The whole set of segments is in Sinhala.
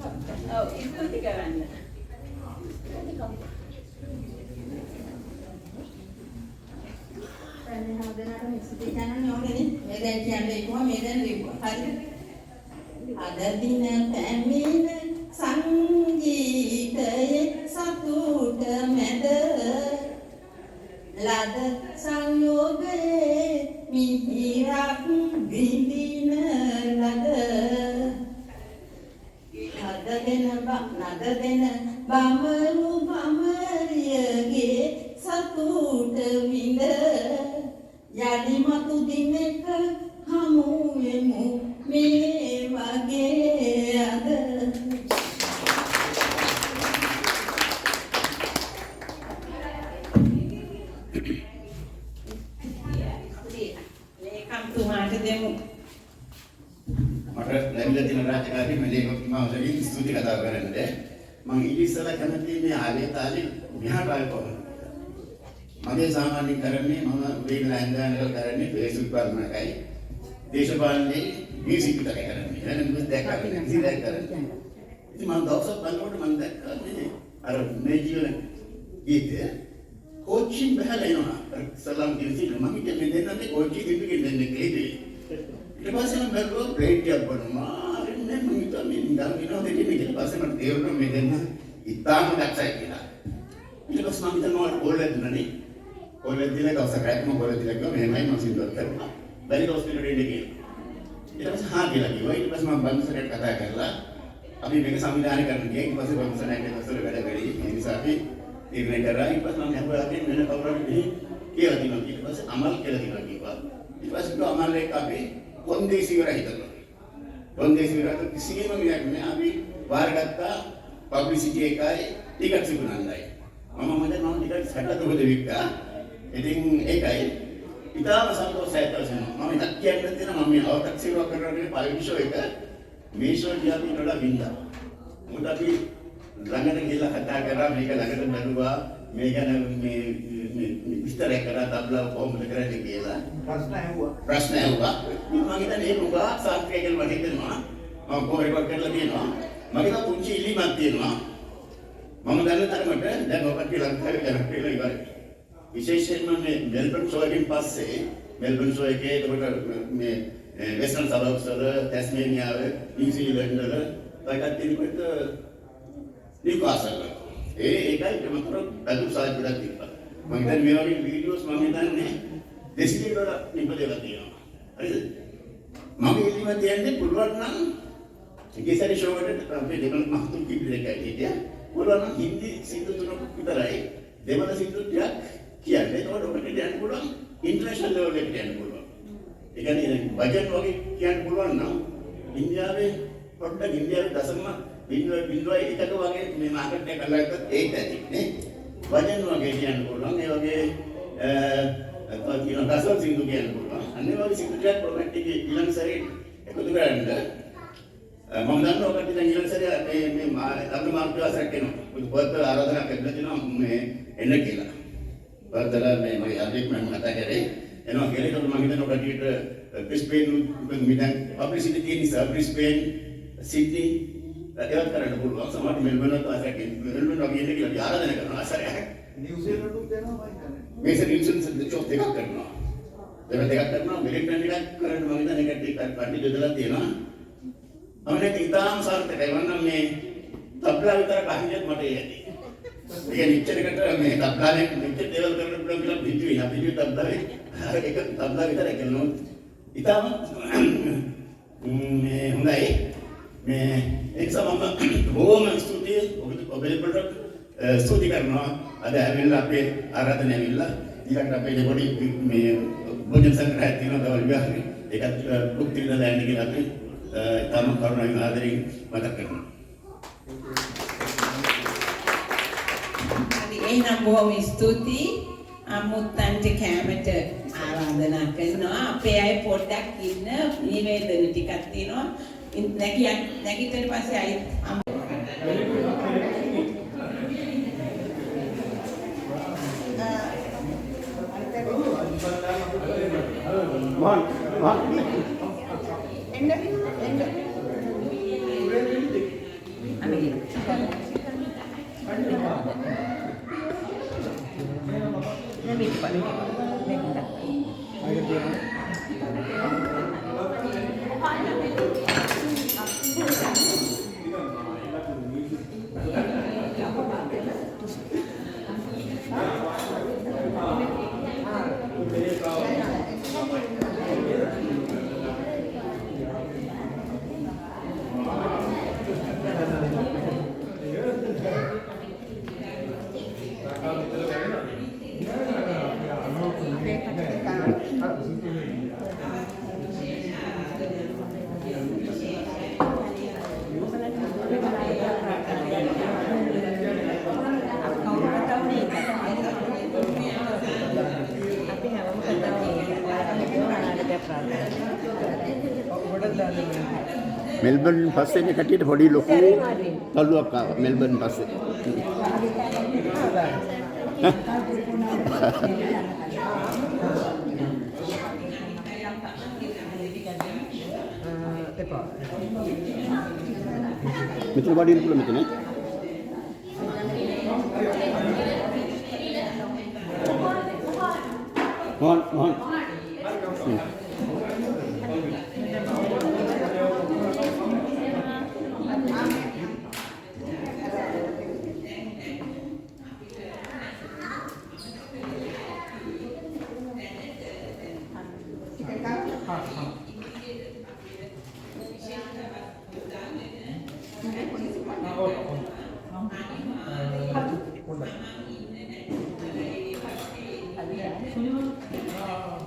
ඔව් ස්තුති කරන්න. දැන් හදනට ස්තුති කරන්න ඕනේ. මේ දැන් කියන්නේ කොහොම මේ දැන් ලිව්වා. හරිද? අද දින පැමිණ සංගීතයේ සතුට මැද ලද සංයෝගයේ මිහිරක් විඳින ලද නද දෙන බමරු බමරියගේ සතුට විඳ යලි මතු දිනක හමු වෙමු මේ වගේ අද ලේකම්තුමාට දෙමු. මට ලැබිලා තියෙන රාජකාරී මම ලේකම්තුමාට ස්තුති කතා කරන්න. මම ඉතිසලා කැමති මේ ආලේ තාලේ මෙහාට ආව කොහොමද? මගේ සාමාන්‍ය කරන්නේ මම වේගලා ඇඳානල් කරන්නේ Facebook බලනකයි. දේශපාලනේ මියුසික් විතර කරන්නේ. වෙන මොකද දැක්කන්නේ? ඉතින් දැක් කරන්නේ. ඉතින් මම දවසක් බලනකොට මම දැක්කා මේ අර මේ ජීවන ගීතය කෝච්චින් බහලා එනවා. සලාම් කිව්සිට මම කියන්නේ දෙන්නත් කෝච්චි දෙන්නේ දෙන්නේ කීදී. ඊට පස්සේ මම බැලුවා බ්‍රේක් එකක් බලනවා. එන්නේ මම හිතුවා මේ නිකන් විනෝද දෙන්නේ ඊට පස්සේ මට තේරුණා මේ දෙන්න ඉතාලම දක්ෂයි කියලා. ඊට පස්සේ මම හිතනවා ඕල්ලෙත් දුන්නනේ. ඕල්ලෙත් දිලා දවසක් රැක්ම ඕල්ලෙත් දිලා ගියා මෙහෙමයි මම සින්දුවක් කරනවා. බැරි හොස්පිටල් එකේ ගියා. ඊට පස්සේ හා කියලා කිව්වා. ඊට පස්සේ මම බන්සරට කතා කරලා අපි මේක සංවිධානය කරන්න ගියා. ඊට පස්සේ බන්සරට ඇස්සල වැඩ වැඩි. ඒ නිසා අපි ඉර්නේ කරා. ඊට පස්සේ මම හැබැයි අපි වෙන කවුරුහරි මෙහි කියලා දිනවා. ඊට පස්සේ අමල් කියලා දිනවා කිව්වා. ඊට පස්සේ අමල් එක අපි කොන්දේසි වල හිටනවා. කොන්දේසි වල කිසිම මියක් නෑ. අපි වාරගත්තා පබ්ලිසිටි එකයි ටිකට් සිකුනන්නයි. මම ටිකට් 60 වික්කා. ඉතින් ඒකයි ඉතාලම සන්තෝෂයි තමයි. මම ඉතින් කියන්න තියෙනවා මම මේ අව탁සිරුවක් කරනකොට පළවෙනි ෂෝ එක මේ ෂෝ එක අපි නඩ වින්දා. මොකද අපි ළඟට ගිහලා කතා කරා මේක ළඟට බැලුවා මේ ගැන මේ විස්තර කරා තබ්ලා කොහොමද කරන්නේ කියලා ප්‍රශ්න ඇහුවා. මම හිතන්නේ ඒක උගා සාර්ථකයි කියලා මට හිතෙනවා. මම කොහොමද කරලා තියෙනවා. මගේ පුංචි ඉල්ලීමක් තියෙනවා. මම දන්න තරමට දැන් ඔබට ලංකාවේ කරක් කියලා ඉවරයි. විශේෂයෙන්ම මේ මෙල්බන් ෂෝ එකෙන් පස්සේ මෙල්බන් ෂෝ එකේ ඒකට මේ වෙස්ටර්න් සබර්බ්ස් වල ටැස්මේනියාව නිව්සීලන්ත වල ටිකක් තියෙනකොට නිව්කාසල් ඒකයි මම බඳු සාහිත්‍යයක් තිබ්බා. මම හිතන්නේ මේ වගේ වීඩියෝස් මම හිතන්නේ දෙසිලිවල නිපදේලා තියෙනවා. හරිද? මම ඉල්ලීම තියන්නේ පුළුවන් නම් ඉතිසරි ෂෝ එකට අපේ දෙමළ මහතුන් කිව්වේ ඒකයි. පුළුවන් නම් හින්දි සින්දු තුනක් විතරයි දෙමළ සින්දු ටිකක් කියන්නේ. ඒකට ඔබට කියන්න පුළුවන් ඉන්ටර්නැෂනල් ලෙවල් එකට යන්න පුළුවන්. ඒ කියන්නේ බජට් වගේ කියන්න පුළුවන් නම් ඉන්දියාවේ පොඩ්ඩක් ඉන්දියාවේ දශම බිඳුවයි එකක වගේ මේ මාකට් එක කරලා ගත්තත් ඒක ඇති නේ. වජන් වගේ කියන්න පුළුවන්. ඒ වගේ කියන දසල් සින්දු කියන්න පුළුවන්. අන්නේ වගේ සින්දු ටිකක් ප්‍රොමැට් එකේ ඊළඟ සැරේ එකතු කරන්න මම දන්නවා ඔකට දැන් ඊළඟ සැරේ මේ අද මාර්ගවාසයක් එනවා. පොත් ආරාධනා කරලා දෙනවා මේ එන්න කියලා. පොත්වල මේ මගේ අධික මම කතා කරේ එනවා කියලා. ඒකට මම හිතනවා කටියට බ්‍රිස්බේන් මිදන් පබ්ලිසිටි තියෙන නිසා බ්‍රිස්බේන් සිඩ්නි ඒවත් කරන්න පුළුවන්. සමහර මෙල්බර්න් වලට මෙල්බර්න් වගේ ඉන්න කියලා ආරාධනා කරනවා ආසරයක්. නිව්සීලන්තට දෙනවා මම හිතන්නේ. මේක නිව්සීලන්ත ජොබ් එකක් කරනවා. දෙකක් කරනවා මෙලිටන් එකක් කරන්න මම හිතන්නේ ඒකට කටි දෙදලා තියෙනවා. අපිට ඉතාලම සාර්ථකයි. වන්නම් මේ තබ්ලා විතර කහියත් මට එන්නේ. ඒක නිච්චරකට මේ තබ්ලානේ නිච්ච දේවල් කරන්න පුළුවන් කියලා පිටුවේ. අපි පිටු තබ්ලාවේ අර එක තබ්ලා විතර කරනවා. ඉතාලම මේ හොඳයි. මේ එක්සමම බොහොම ස්තුතියි ඔබට ස්තුති කරනවා. අද ඇවිල්ලා අපේ ආරාධන ඇවිල්ලා ඊළඟට අපේ පොඩි මේ භෝජන සංග්‍රහය තියෙනවා දවල් විහාරේ. ඒකත් බුක් තියලා දැන් කියලා අපි තම කරුණාවෙන් ආදරෙන් මතක් කරනවා. හරි එහෙනම් බොහොම ස්තුතියි. අමුත්තන්ට කැමට ආරාධනා කරනවා. අපේ අය පොඩ්ඩක් ඉන්න නිවේදන ටිකක් තියෙනවා. නැගිටින්න පස්සේ අය මෙල්බන් පස්සේ මේ කටියට පොඩි ලොකු තල්ලුවක් ආවා මෙල්බන් පස්සේ. මෙතන වඩින්න පුළුවන් මෙතන. මොහොන්.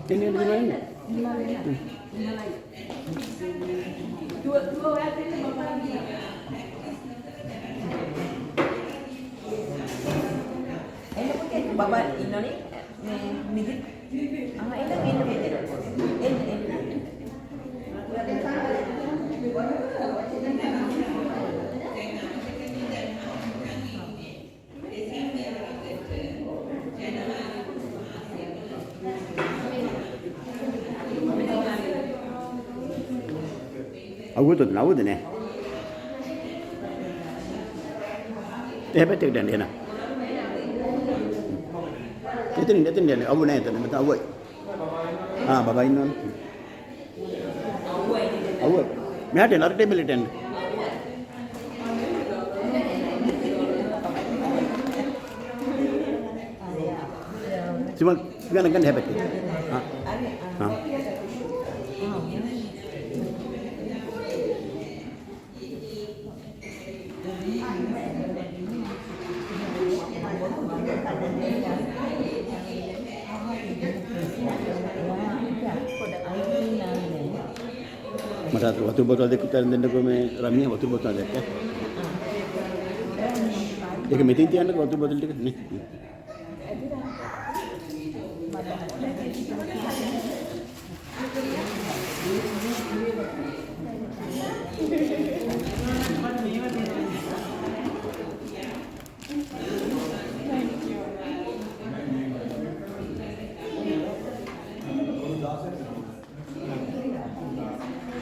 Ini di mana? Bapak ini mikir, අවුද නෑ. එහෙපැත්තට යන්න එන. එතනින් යන්න. අවු නෑ එතන. මත අවුයි. බබා ඉන්නවනේ. අවුයි. මෙහාට එන්න අර ටේබල් එකට එන්න. සිමල් ගන්න හැපැත්තට. මට වතුර බෝතල් දෙකක් තරම් දෙන්නකෝ මේ රමිය වතුර බෝතල් දෙකක්. ඒක මෙතෙන් තියන්නකෝ වතුර බෝතල් ටික නේ.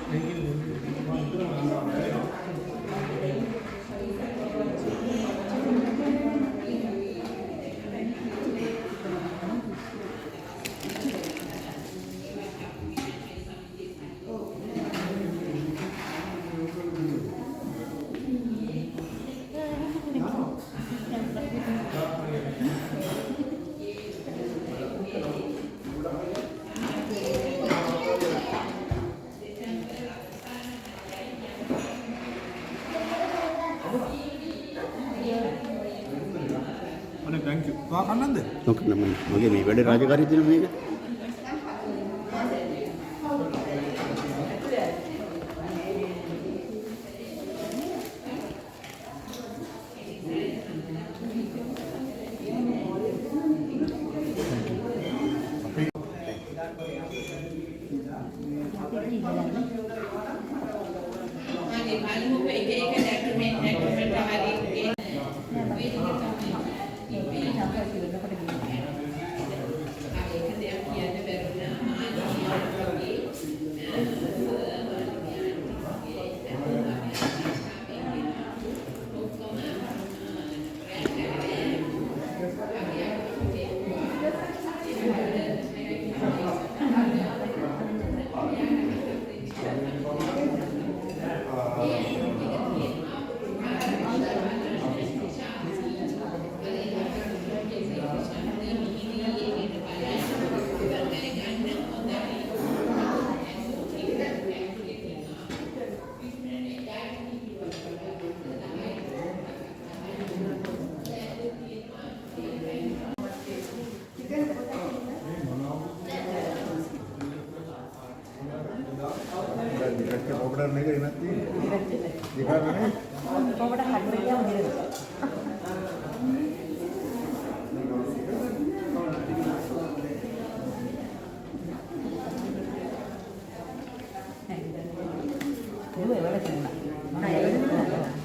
Thank you. Kau akan nanti? Oke, namanya. Oke, nih, ada raja kari itu namanya. Pakai powder negeri nanti. Di mana nih? Powder hardware yang dia. Dulu ya ada cuma. Nah, ya udah.